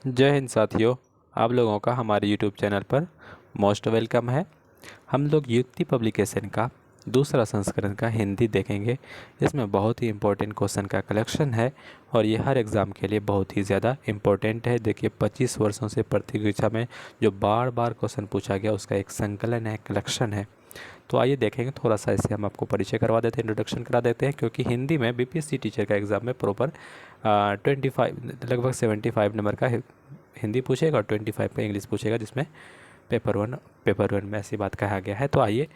जय हिंद साथियों। आप लोगों का हमारे यूट्यूब चैनल पर मोस्ट वेलकम है। हम लोग युक्ति पब्लिकेशन का दूसरा संस्करण का हिंदी देखेंगे। इसमें बहुत ही इम्पोर्टेंट क्वेश्चन का कलेक्शन है और ये हर एग्ज़ाम के लिए बहुत ही ज़्यादा इम्पोर्टेंट है। देखिए 25 वर्षों से परीक्षा में जो बार बार क्वेश्चन पूछा गया उसका एक संकलन है, कलेक्शन है। तो आइए देखेंगे, थोड़ा सा इसे हम आपको परिचय करवा देते हैं, इंट्रोडक्शन करा देते हैं, क्योंकि हिंदी में बीपीएससी टीचर का एग्ज़ाम में प्रॉपर 25 लगभग 75 नंबर का हिंदी पूछेगा और 25 का इंग्लिश पूछेगा, जिसमें पेपर वन में ऐसी बात कहा गया है। तो आइए,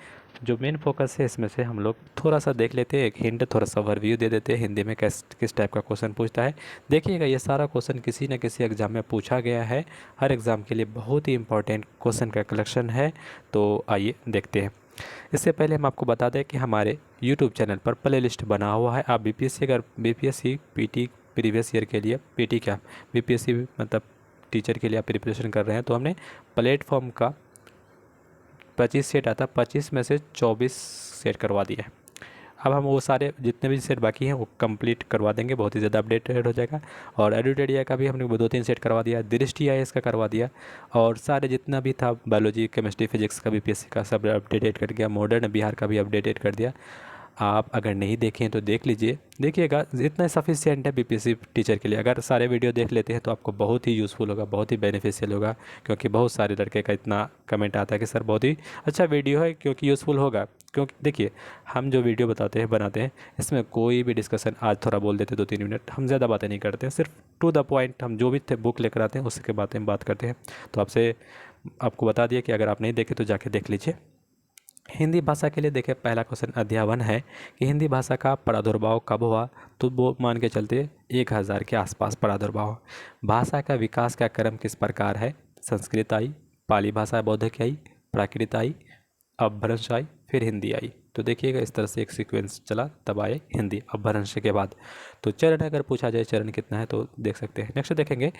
जो मेन फोकस है इसमें से हम लोग थोड़ा सा देख लेते हैं, एक हिंट, थोड़ा सा ओवरव्यू दे देते हैं हिंदी में किस टाइप का क्वेश्चन पूछता है। देखिएगा, ये सारा क्वेश्चन किसी न किसी एग्ज़ाम में पूछा गया है। हर एग्ज़ाम के लिए बहुत ही इंपॉर्टेंट क्वेश्चन का कलेक्शन है। तो आइए देखते हैं। इससे पहले हम आपको बता दें कि हमारे यूट्यूब चैनल पर प्ले लिस्ट बना हुआ है। आप बीपीएससी पीटी प्रीवियस ईयर के लिए, पीटी क्या, बीपीएससी मतलब टीचर के लिए आप प्रिपरेशन कर रहे हैं, तो हमने प्लेटफॉर्म का 25 सेट आता, 25 में से 24 सेट करवा दिया है। अब हम वो सारे जितने भी सेट बाकी हैं वो कंप्लीट करवा देंगे, बहुत ही ज़्यादा अपडेटेड हो जाएगा। और एडुटेडिया का भी हमने 2-3 सेट करवा दिया, दृष्टि आईएएस का करवा दिया, और सारे जितना भी था बायोलॉजी, केमिस्ट्री, फिजिक्स का बीपीएससी का सब अपडेटेड कर दिया। मॉडर्न बिहार का भी अपडेटेड कर दिया। आप अगर नहीं देखें तो देख लीजिए, देखिएगा इतना सफिशिएंट है बीपीएससी टीचर के लिए। अगर सारे वीडियो देख लेते हैं तो आपको बहुत ही यूज़फुल होगा, बहुत ही बेनिफिशियल होगा, क्योंकि बहुत सारे लड़के का इतना कमेंट आता है कि सर बहुत ही अच्छा वीडियो है, क्योंकि यूज़फुल होगा। क्योंकि देखिए, हम जो वीडियो बनाते हैं इसमें कोई भी डिस्कशन, आज थोड़ा बोल देते 2-3 मिनट, हम ज़्यादा बातें नहीं करते हैं, सिर्फ टू द पॉइंट। हम जो भी बुक लेकर आते हैं उसके बात करते हैं। तो आपको बता दिया कि अगर आप नहीं देखे तो जाके देख लीजिए। हिंदी भाषा के लिए देखिए, पहला क्वेश्चन अध्यावन है कि हिंदी भाषा का प्रादुर्भाव कब हुआ। तो वो मान के चलते 1000 के आसपास प्रादुर्भाव। भाषा का विकास का क्रम किस प्रकार है। संस्कृत आई, पाली भाषा बौद्धिक आई, प्राकृत आई, अपभ्रंश आई, फिर हिंदी आई। तो देखिएगा इस तरह से एक सीक्वेंस चला, तब आए हिंदी अपभ्रंश के बाद। तो चरण अगर पूछा जाए चरण कितना है तो देख सकते हैं। नेक्स्ट देखेंगे,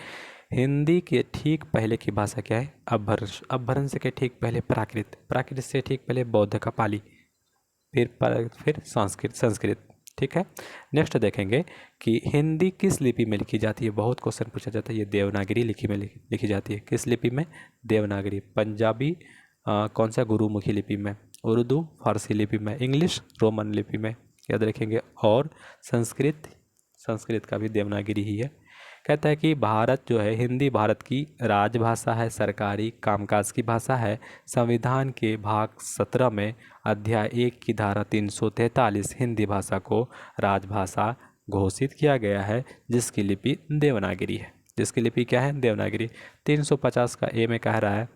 हिंदी के ठीक पहले की भाषा क्या है। अपभ्रंश। अपभ्रंश के ठीक पहले प्राकृत। प्राकृत से ठीक पहले बौद्ध का पाली, फिर संस्कृत। ठीक है। नेक्स्ट देखेंगे कि हिंदी किस लिपि में लिखी जाती है। बहुत क्वेश्चन पूछा जाता है। ये देवनागरी लिपि में लिखी जाती है। किस लिपि में। देवनागरी। पंजाबी कौन सा, गुरुमुखी लिपि में। उर्दू फारसी लिपि में। इंग्लिश रोमन लिपि में, याद रखेंगे। और संस्कृत का भी देवनागरी ही है। कहता है कि भारत जो है, हिंदी भारत की राजभाषा है, सरकारी कामकाज की भाषा है। संविधान के भाग 17 में अध्याय 1 की धारा 343 हिंदी भाषा को राजभाषा घोषित किया गया है, जिसकी लिपि देवनागरी है। जिसकी लिपि क्या है, देवनागरी। 350 का ए में कह रहा है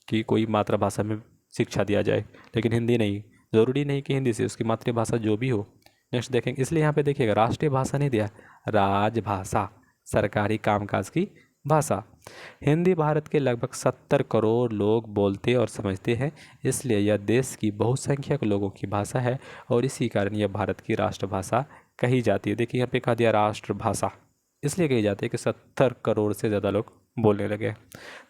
कि कोई मातृभाषा में शिक्षा दिया जाए, लेकिन हिंदी नहीं। ज़रूरी नहीं कि हिंदी से, उसकी मातृभाषा जो भी हो। नेक्स्ट देखेंगे, इसलिए यहाँ पे देखिएगा राष्ट्रीय भाषा नहीं दिया, राजभाषा, सरकारी कामकाज की भाषा। हिंदी भारत के लगभग 70 करोड़ लोग बोलते और समझते हैं, इसलिए यह देश की बहुसंख्यक लोगों की भाषा है और इसी कारण यह भारत की राष्ट्रभाषा कही जाती है। देखिए यहाँ पे कहा दिया राष्ट्रभाषा, इसलिए कही जाती है कि 70 करोड़ से ज़्यादा लोग बोलने लगे।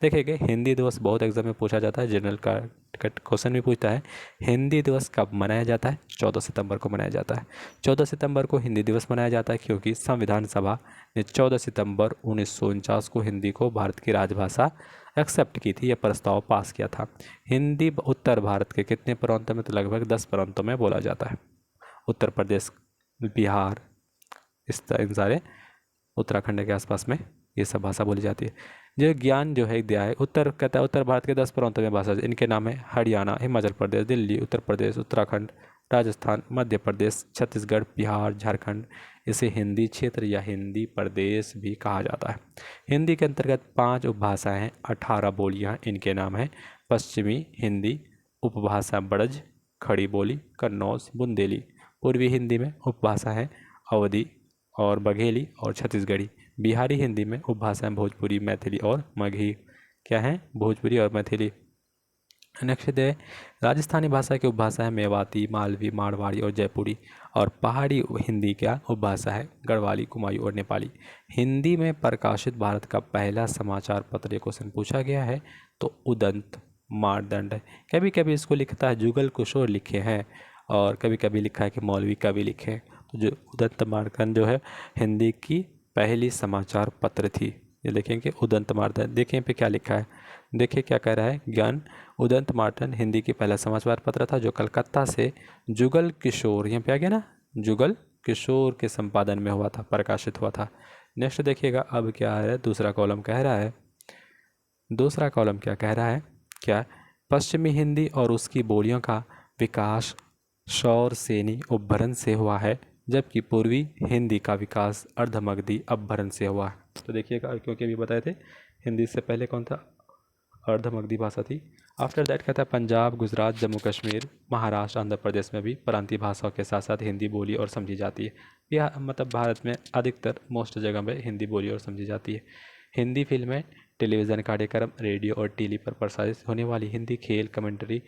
देखिए हिंदी दिवस बहुत एग्जाम में पूछा जाता है, जनरल का क्वेश्चन भी पूछता है। हिंदी दिवस कब मनाया जाता है। 14 सितंबर को मनाया जाता है। 14 सितंबर को हिंदी दिवस मनाया जाता है क्योंकि संविधान सभा ने 14 सितंबर 1949 को हिंदी को भारत की राजभाषा एक्सेप्ट की थी, यह प्रस्ताव पास किया था। हिंदी उत्तर भारत के कितने प्रांतों में, तो लगभग 10 प्रांतों में बोला जाता है। उत्तर प्रदेश, बिहार, इन सारे उत्तराखंड के आसपास में ये सब भाषा बोली जाती है। जो ज्ञान जो है दिया है, उत्तर कहता है उत्तर भारत के 10 प्रांतों में भाषा, इनके नाम है हरियाणा, हिमाचल प्रदेश, दिल्ली, उत्तर प्रदेश, उत्तराखंड, राजस्थान, मध्य प्रदेश, छत्तीसगढ़, बिहार, झारखंड। इसे हिंदी क्षेत्र या हिंदी प्रदेश भी कहा जाता है। हिंदी के अंतर्गत 5 उपभाषाएं हैं, 18 बोलियां, इनके नाम हैं पश्चिमी हिंदी, उपभाषा ब्रज, खड़ी बोली, कन्नौज, बुंदेली। पूर्वी हिंदी में उपभाषा है अवधी और बघेली और छत्तीसगढ़ी। बिहारी हिंदी में उपभाषाएं भोजपुरी, मैथिली और मगही। क्या है, भोजपुरी और मैथिली। नेक्स्ट है राजस्थानी भाषा की उपभाषा है मेवाती, मालवी, मारवाड़ी और जयपुरी। और पहाड़ी हिंदी क्या उपभाषा है गढ़वाली, कुमाऊँ और नेपाली। हिंदी में प्रकाशित भारत का पहला समाचार पत्र, ये क्वेश्चन पूछा गया है, तो उदंत मारदंड है। कभी कभी इसको लिखता है जुगल किशोर लिखे हैं, और कभी कभी लिखा है कि मौलवी कवि लिखे। तो जो उदंत मारदंड जो है हिंदी की पहली समाचार पत्र थी, ये लिखेंगे उदंत मार्तंड। देखिए पे क्या लिखा है, देखिए क्या कह रहा है। ज्ञान उदंत मार्तंड हिंदी की पहला समाचार पत्र था जो कलकत्ता से जुगल किशोर, यहाँ पे आ गया ना, जुगल किशोर के संपादन में हुआ था, प्रकाशित हुआ था। नेक्स्ट देखिएगा अब क्या है, दूसरा कॉलम कह रहा है, दूसरा कॉलम क्या कह रहा है, क्या पश्चिमी हिंदी और उसकी बोलियों का विकास शौर सेनी उपभरण से हुआ है, जबकि पूर्वी हिंदी का विकास अर्धमगधी अपभरण से हुआ है। तो देखिएगा, क्योंकि अभी बताए थे हिंदी से पहले कौन था, अर्धमगधी भाषा थी। आफ्टर दैट कहता है पंजाब, गुजरात, जम्मू कश्मीर, महाराष्ट्र, आंध्र प्रदेश में भी प्रांतीय भाषाओं के साथ साथ हिंदी बोली और समझी जाती है। यह मतलब भारत में अधिकतर मोस्ट जगह में हिंदी बोली और समझी जाती है। हिंदी फिल्में, टेलीविज़न कार्यक्रम, रेडियो और टीवी पर प्रसारित होने वाली हिंदी खेल कमेंट्री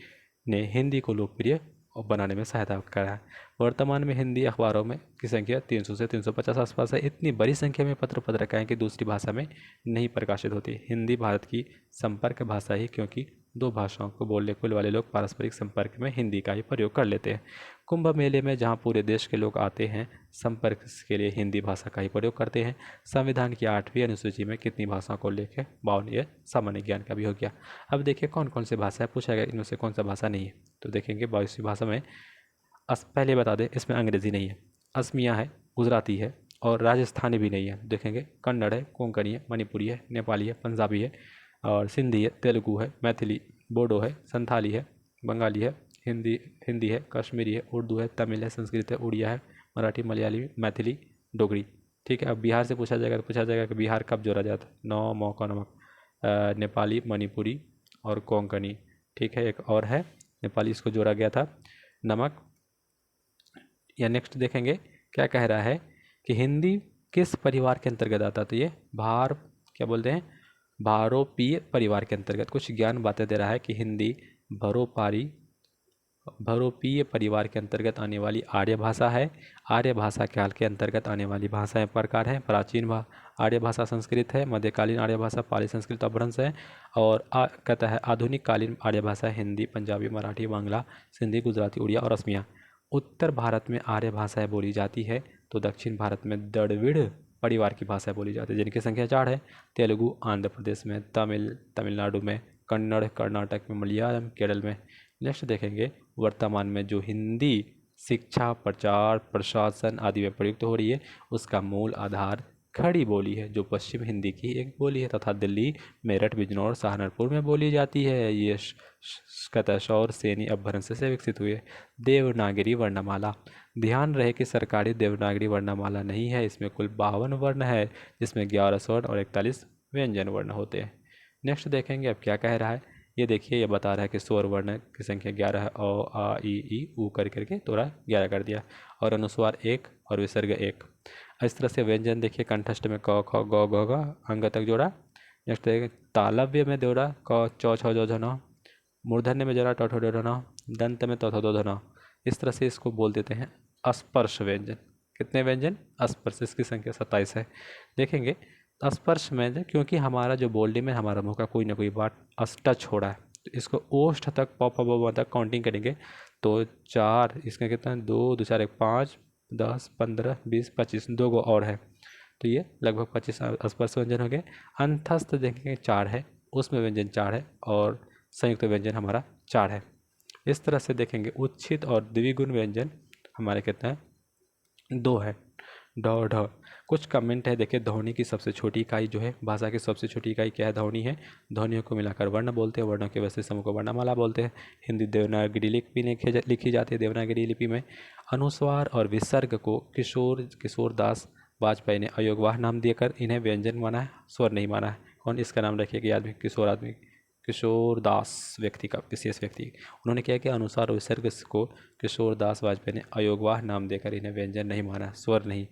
ने हिंदी को लोकप्रिय बनाने में सहायता करा है। वर्तमान में हिंदी अखबारों में की संख्या 300 से 350 आसपास है। इतनी बड़ी संख्या में पत्र पत्रिकाएं कि दूसरी भाषा में नहीं प्रकाशित होती। हिंदी भारत की संपर्क भाषा है, क्योंकि दो भाषाओं को बोलने वाले लोग पारस्परिक संपर्क में हिंदी का ही प्रयोग कर लेते हैं। कुंभ मेले में जहाँ पूरे देश के लोग आते हैं, संपर्क के लिए हिंदी भाषा का ही प्रयोग करते हैं। संविधान की 8वीं अनुसूची में कितनी भाषाओं को लेकर 52, ये सामान्य ज्ञान का भी हो गया। अब देखिए कौन कौन सी भाषा है पूछा गया, इनमें से कौन सा भाषा नहीं है। तो देखेंगे 22वीं भाषा में पहले बता दें, इसमें अंग्रेज़ी नहीं है, असमिया है, गुजराती है और राजस्थानी भी नहीं है। देखेंगे कन्नड़ है, कोंकणी है, मणिपुरी है, नेपाली है, पंजाबी है और सिंधी है, तेलुगु है, मैथिली, बोडो है, संथाली है, बंगाली है, हिंदी है, कश्मीरी है, उर्दू है, तमिल है, संस्कृत है, उड़िया है, मराठी, मलयाली, मैथिली, डोगरी। ठीक है, अब बिहार से पूछा जाएगा तो पूछा जाएगा कि बिहार कब जोड़ा जाता है, नौ मौका नमक, नेपाली, मणिपुरी और कोंकणी। ठीक है, एक और है नेपाली, इसको जोड़ा गया था नमक। या नेक्स्ट देखेंगे क्या कह रहा है कि हिंदी किस परिवार के अंतर्गत आता है। तो ये क्या बोलते हैं, भारोपीय परिवार के अंतर्गत कुछ ज्ञान बातें दे रहा है कि हिंदी भरोपीय परिवार के अंतर्गत आने वाली आर्य भाषा है। आर्य भाषा काल के अंतर्गत आने वाली भाषाएं प्रकार हैं। प्राचीन आर्य भाषा संस्कृत है, मध्यकालीन आर्य भाषा पाली संस्कृत अपभ्रंश है और कहता है आधुनिक कालीन आर्य भाषा हिंदी, पंजाबी, मराठी, बांग्ला, सिंधी, गुजराती, उड़िया और असमिया। उत्तर भारत में आर्य भाषाएं बोली जाती है, तो दक्षिण भारत में द्रविड़ परिवार की भाषाएं बोली जाती है, जिनकी संख्या 4 है। तेलुगु आंध्र प्रदेश में, तमिलनाडु में, कन्नड़ कर्नाटक में, मलयालम केरल में। नेक्स्ट देखेंगे वर्तमान में जो हिंदी शिक्षा, प्रचार, प्रशासन आदि में प्रयुक्त हो रही है, उसका मूल आधार खड़ी बोली है, जो पश्चिम हिंदी की एक बोली है तथा दिल्ली, मेरठ, बिजनौर, सहारनपुर में बोली जाती है। ये शौर सेनी अपभ्रंश से विकसित हुई है। देवनागरी वर्णमाला, ध्यान रहे कि सरकारी देवनागरी वर्णमाला नहीं है, इसमें कुल 52 वर्ण है, जिसमें 11 स्वर्ण और 41 व्यंजन वर्ण होते हैं। नेक्स्ट देखेंगे अब क्या कह रहा है। ये देखिए, ये बता रहा है कि स्वर वर्ण की संख्या 11 है, अ आ ई ऊ करके थोड़ा 11 कर दिया, और अनुस्वार 1 और विसर्ग 1। इस तरह से व्यंजन देखिए, कंठस्थ में क ख ग घ घ अंग तक जोड़ा। नेक्स्ट देखिए तालव्य में जोड़ा क च छ ज झ न, मूर्धन्य में जोड़ा ट ठ ड ढ न, दंत में त थ द ध न। इस तरह से इसको बोल देते हैं अस्पर्श व्यंजन। कितने व्यंजन अस्पर्श, इसकी संख्या 27 है। देखेंगे स्पर्श में, क्योंकि हमारा जो बोलने में हमारा मुंह का कोई ना कोई बात टच हो रहा है, तो इसको ओष्ठ तक प फ ब ब तक काउंटिंग करेंगे तो 4, इसका कितना है 2 2 4 1 5 10 15 20 25, 2 गो और है, तो ये लगभग 25 स्पर्श व्यंजन हो गए। अंतस्थ देखेंगे 4 है, उसमें व्यंजन 4 है और संयुक्त व्यंजन हमारा 4 है। इस तरह से देखेंगे उच्छित और द्विगुण व्यंजन हमारे कितना है 2 है। ढ ढ कुछ कमेंट है, देखिए ध्वनि की सबसे छोटी इकाई जो है, भाषा की सबसे छोटी इकाई क्या है, ध्वनि है। ध्वनियों को मिलाकर वर्ण बोलते हैं, वर्णों के वैसे समूह को वर्णमाला बोलते हैं। हिंदी देवनागरी लिपि में लिखी जाती है। देवनागरी लिपि में अनुस्वार और विसर्ग को किशोरदास वाजपेयी ने अयोगवाह नाम देकर इन्हें व्यंजन माना है, स्वर नहीं माना है। कौन इसका नाम रखिएगा, आदमी किशोरदास व्यक्ति का, विशेष व्यक्ति। उन्होंने क्या किया, अनुसार और विसर्ग को किशोरदास वाजपेयी ने अयोगवाह नाम देकर इन्हें व्यंजन नहीं माना, स्वर नहीं,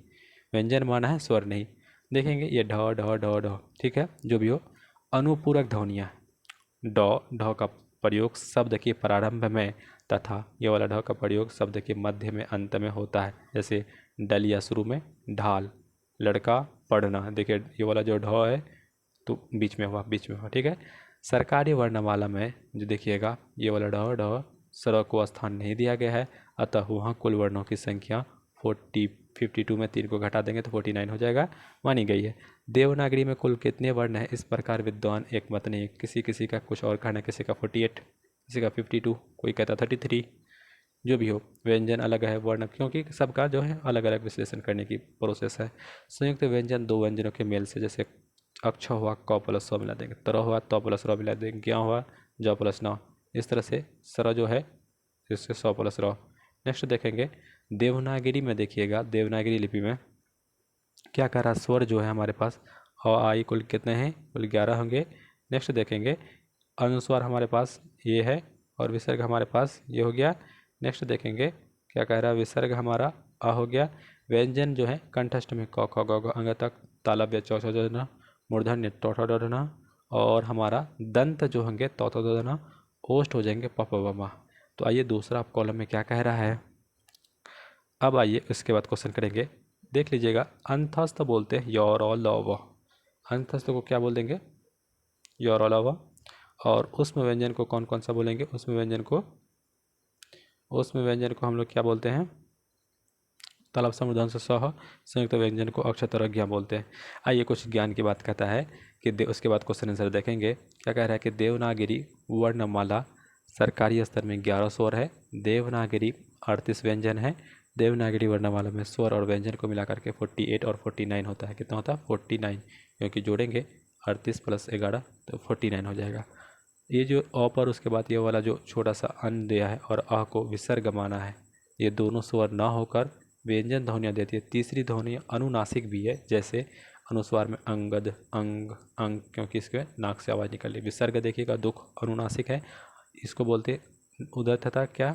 व्यंजन माना है, स्वर नहीं। देखेंगे ये ढ ढ ढ ढ, ठीक है, जो भी हो। अनुपूरक ध्वनियाँ, ढ का प्रयोग शब्द के प्रारंभ में तथा ये वाला ढ का प्रयोग शब्द के मध्य में, अंत में होता है। जैसे डलिया शुरू में, ढाल, लड़का, पढ़ना। देखिए ये वाला जो ढ है तो बीच में हुआ, ठीक है। सरकारी वर्णमाला में जो देखिएगा ये वाला ढ स्वर को स्थान नहीं दिया गया है, अतः वहाँ कुल वर्णों की संख्या 52 में 3 को घटा देंगे तो 49 हो जाएगा, मानी गई है। देवनागरी में कुल कितने वर्ण हैं, इस प्रकार विद्वान एक मत नहीं। किसी किसी का कुछ और कहना है, किसी का 48, किसी का 52, कोई कहता 33, जो भी हो, व्यंजन अलग है वर्ण, क्योंकि सबका जो है अलग अलग विश्लेषण करने की प्रोसेस है। संयुक्त व्यंजन दो व्यंजनों के मेल से, जैसे अक्ष हुआ क प्लस सौ मिला देंगे, तर हुआ तो प्लस रौ मिला देंगे, ज्ञ हुआ ज प्लस नौ, इस तरह से सर जो है इससे 100 प्लस रौ। नेक्स्ट देखेंगे देवनागरी में, देखिएगा देवनागरी लिपि में क्या कह रहा है, स्वर जो है हमारे पास आई कुल कितने हैं, कुल 11 होंगे। नेक्स्ट देखेंगे अनुस्वार हमारे पास ये है और विसर्ग हमारे पास ये हो गया। नेक्स्ट देखेंगे क्या कह रहा है, विसर्ग हमारा आ हो गया। व्यंजन जो है कंठस्थ में क ख ग घ अंग तक, तालव्य चौ छौ दना, मूर्धन्य टौ ठौ डना, और हमारा दंत जो होंगे तौ तौ दना, ओष्ठ हो जाएंगे प प ब म। तो आइए दूसरा आप कॉलम में क्या कह रहा है। अब आइए इसके बाद क्वेश्चन करेंगे, देख लीजिएगा। अंतस्थ बोलते हैं योर और लव, अंतस्थ को क्या बोल देंगे, योर और लव। और उसमें व्यंजन को कौन कौन सा बोलेंगे, उसमें व्यंजन को हम लोग क्या बोलते हैं, तालब समुदान से सह, संयुक्त व्यंजन को अक्षतरज्ञा बोलते हैं। आइए कुछ ज्ञान की बात कहता है कि उसके बाद क्वेश्चन आंसर देखेंगे। क्या कह रहा है कि देवनागरी वर्णमाला सरकारी स्तर में 11 स्वर है, देवनागरी 38 व्यंजन है। देवनागरी वर्णमाला में स्वर और व्यंजन को मिला करके 48 और 49 होता है। कितना होता है, 49, क्योंकि जोड़ेंगे 38 + 11 तो 49 हो जाएगा। ये जो अ पर उसके बाद ये वाला जो छोटा सा अन दिया है और अ को विसर्ग माना है, ये दोनों स्वर ना होकर व्यंजन ध्वनियाँ देती है। तीसरी ध्वनि अनुनासिक भी है, जैसे अनुस्वार में अंगद, अंग, अंग, क्योंकि इसके नाक से आवाज़ निकल रही। विसर्ग देखिएगा दुख अनुनासिक है, इसको बोलते उधर था क्या,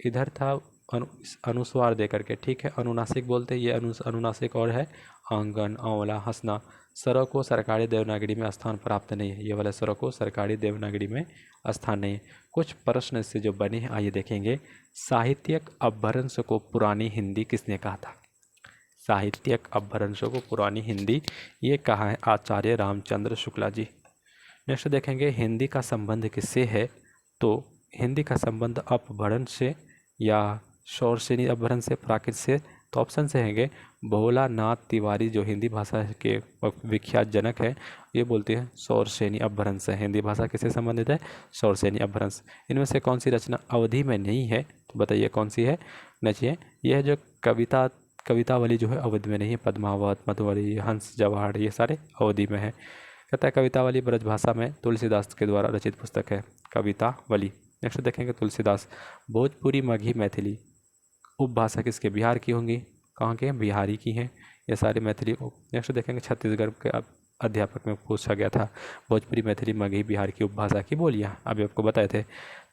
इधर था अनुस्वार दे करके, ठीक है, अनुनासिक बोलते ये अनुनासिक और है आंगन, आंवला, हंसना। स्वरों को सरकारी देवनागरी में स्थान प्राप्त नहीं है, ये वाले स्वरों को सरकारी देवनागरी में स्थान नहीं है। कुछ प्रश्न इससे जो बने हैं आइए देखेंगे। साहित्यिक अपभ्रंश को पुरानी हिंदी किसने कहा था, साहित्यिक अपभ्रंशों को पुरानी हिंदी ये कहा है आचार्य रामचंद्र शुक्ला जी। नेक्स्ट देखेंगे हिंदी का संबंध किससे है, तो हिंदी का संबंध अपभ्रंश से या शौरसेनी अपभ्रंश से, प्राकृत से। तो ऑप्शन से हैंगे भोलानाथ तिवारी जो हिंदी भाषा के विख्यात जनक है, ये बोलते हैं शौरसेनी अपभ्रंश है। हिंदी भाषा किससे संबंधित है, शौरसेनी अपभ्रंश। इनमें से कौन सी रचना अवधि में नहीं है, तो बताइए कौन सी है। नचिए यह जो कवितावली जो है अवधि में नहीं है, पद्मावत, मधुवरी, हंस जवाहर, ये सारे अवधि में है। कहता है कवितावली ब्रजभाषा में तुलसीदास के द्वारा रचित पुस्तक है कवितावली। नेक्स्ट देखेंगे तुलसीदास। भोजपुरी, मगही, मैथिली उपभाषा किसके, बिहार की होंगी, कहाँ के, बिहारी की हैं ये सारी मैथिली। नेक्स्ट देखेंगे छत्तीसगढ़ के अध्यापक में पूछा गया था भोजपुरी, मैथिली, मगही बिहार की उपभाषा की बोलियाँ, अभी आपको बताए थे।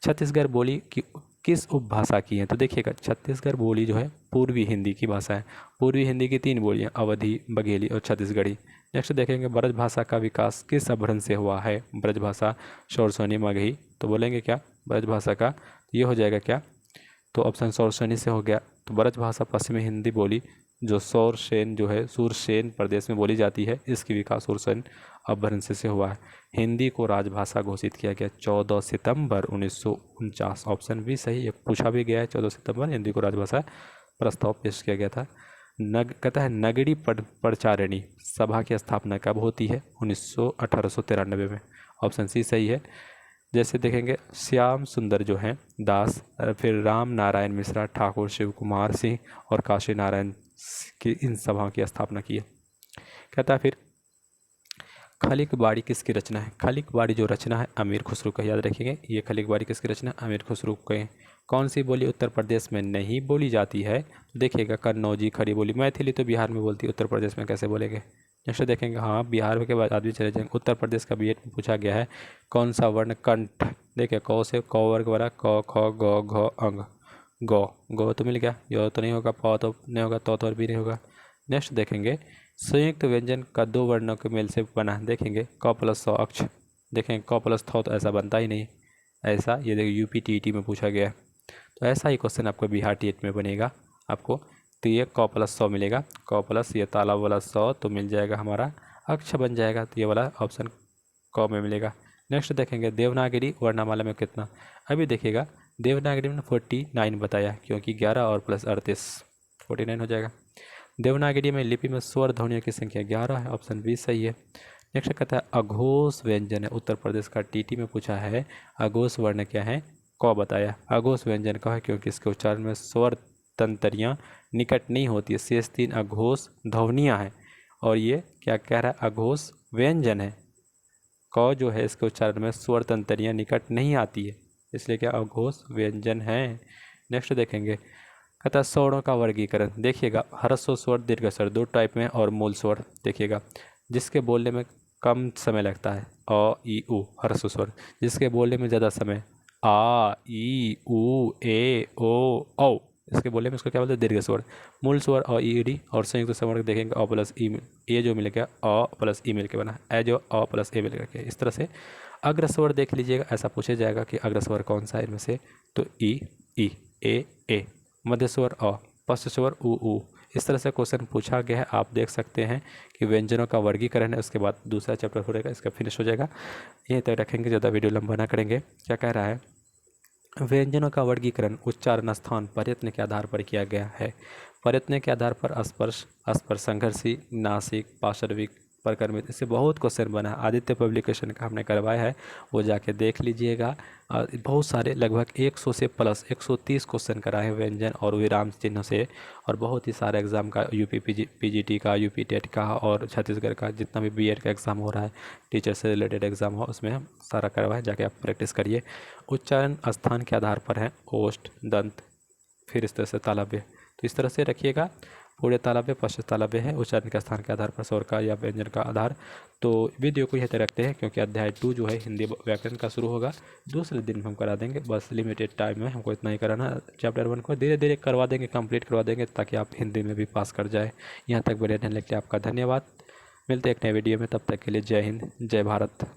छत्तीसगढ़ बोली की किस उपभाषा की है, तो देखिएगा छत्तीसगढ़ बोली जो है पूर्वी हिंदी की भाषा है। पूर्वी हिंदी की 3 बोलियाँ, अवधी, बघेली और छत्तीसगढ़ी। नेक्स्ट देखेंगे ब्रज भाषा का विकास किस अपभ्रंश से हुआ है, ब्रज भाषा शौरसेनी, मगही। तो बोलेंगे क्या, ब्रज भाषा का ये हो जाएगा क्या, तो ऑप्शन शौरसेनी से हो गया। तो ब्रज भाषा पश्चिमी हिंदी बोली जो शौरसेन जो है सूरसेन प्रदेश में बोली जाती है, इसकी विकास शौरसेन अपभ्रंश से हुआ है। हिंदी को राजभाषा घोषित किया गया 14 सितंबर 1949। ऑप्शन भी सही है, पूछा भी गया है 14 सितंबर हिंदी को राजभाषा प्रस्ताव पेश किया गया था। कहता है नगरी प्रचारिणी सभा की स्थापना कब होती है, 1893 में। ऑप्शन सी सही है। जैसे देखेंगे श्याम सुंदर जो हैं दास, फिर राम नारायण मिश्रा, ठाकुर शिव कुमार सिंह और काशी नारायण की इन सभाओं की स्थापना की है। कहता है फिर खलिक बाड़ी किसकी रचना है, खलिक बाड़ी जो रचना है अमीर खुसरो का, याद रखेंगे ये खलिक बाड़ी किसकी रचना है, अमीर खुसरो के। कौन सी बोली उत्तर प्रदेश में नहीं बोली जाती है, तो देखिएगा कन्नौजी, खड़ी बोली। मैथिली तो बिहार में बोलती है, उत्तर प्रदेश में कैसे बोलेंगे। नेक्स्ट देखेंगे, हाँ बिहार के बाद आदमी चले जाएंगे। उत्तर प्रदेश का बीएड में पूछा गया है कौन सा वर्ण कंठ, देखिए क से क वर्ग वाला क ख ग घ अंग, गौ तो मिल गया, यो तो नहीं होगा, प तो नहीं होगा, तो भी नहीं होगा। नेक्स्ट देखेंगे संयुक्त व्यंजन का 2 वर्णों के मेल से बना, देखेंगे क + सौ अक्ष, देखेंगे क + थौ तो ऐसा बनता ही नहीं, ऐसा ये देखिए यूपी टीईटी में पूछा गया है। तो ऐसा ही क्वेश्चन आपको बिहार टीईटी में बनेगा आपको। तो ये क + सौ मिलेगा, क प्लस ये तालाब वाला 100 तो मिल जाएगा हमारा अक्ष बन जाएगा, तो ये वाला ऑप्शन क में मिलेगा। नेक्स्ट देखेंगे देवनागरी वर्णमाला में कितना, अभी देखिएगा देवनागरी में 49 बताया, क्योंकि 11 और + 38 49 हो जाएगा। देवनागरी में लिपि में स्वर ध्वनियों की संख्या 11 है, ऑप्शन बी सही है। नेक्स्ट कहता है अघोष व्यंजन है, उत्तर प्रदेश का टीटी में पूछा है अघोष वर्ण क्या है, क बताया। अघोष व्यंजन का है क्योंकि इसके उच्चारण में स्वर तंत्रियाँ निकट नहीं होती है, शेष 3 अघोष ध्वनियाँ हैं और ये क्या कह रहा है अघोष व्यंजन है। क जो है इसके उच्चारण में स्वर तंत्रियाँ निकट नहीं आती है, इसलिए क्या अघोष व्यंजन है। नेक्स्ट देखेंगे कहता है स्वरों का वर्गीकरण। देखिएगा ह्रस्व स्वर दीर्घ स्वर दो टाइप में और मूल स्वर। देखिएगा जिसके बोलने में कम समय लगता है अ ई उ ह्रस्व स्वर, जिसके बोलने में ज़्यादा समय आ ई उ ए ओ औ, इसके बोलने में इसको क्या बोलते हैं दीर्घ स्वर। मूल स्वर अ ई डी और संयुक्त स्वर देखेंगे अ प्लस ई, ए जो मिल गया अ प्लस ई मिल के बना ए जो अ प्लस ए मिल के। इस तरह से अग्र स्वर देख लीजिएगा, ऐसा पूछा जाएगा कि अग्र स्वर कौन सा है इनमें से, तो ई ए मध्य स्वर अ, पश्च स्वर उ। इस तरह से क्वेश्चन पूछा गया है। आप देख सकते हैं कि व्यंजनों का वर्गीकरण है, उसके बाद दूसरा चैप्टर हो जाएगा, इसका फिनिश हो जाएगा। यहीं तक रखेंगे, ज़्यादा वीडियो लंबा ना करेंगे। क्या कह रहा है व्यंजनों का वर्गीकरण उच्चारण स्थान प्रयत्न के आधार पर किया गया है। प्रयत्न के आधार पर स्पर्श स्पर्श संघर्षी नासिक पार्श्विक प्रकर्मित, इससे बहुत क्वेश्चन बना है। आदित्य पब्लिकेशन का हमने करवाया है, वो जाके देख लीजिएगा। बहुत सारे लगभग 100 से प्लस 130 क्वेश्चन कराए हैं व्यंजन और विराम चिन्ह से, और बहुत ही सारे एग्ज़ाम का यूपी पीजीटी का, यूपी टेट का और छत्तीसगढ़ का जितना भी बीएड का एग्ज़ाम हो रहा है, टीचर से रिलेटेड एग्ज़ाम हो, उसमें हम सारा करवाएं, जाके आप प्रैक्टिस करिए। उच्चारण स्थान के आधार पर है ओष्ठ दंत, फिर इस तरह से तालव्य, तो इस तरह से रखिएगा। पूरे तालव्य पश्च तालव्य है उच्चारण के स्थान के आधार पर स्वर का या व्यंजन का आधार। तो वीडियो को यहीं तक रखते हैं क्योंकि अध्याय 2 जो है हिंदी व्याकरण का शुरू होगा दूसरे दिन हम करा देंगे, बस लिमिटेड टाइम में हमको इतना ही कराना है। चैप्टर 1 को धीरे धीरे करवा देंगे, कंप्लीट करवा देंगे ताकि आप हिंदी में भी पास कर जाए। यहाँ तक बने रहने के लिए आपका धन्यवाद। मिलते हैं एक नए वीडियो में, तब तक के लिए जय हिंद जय भारत।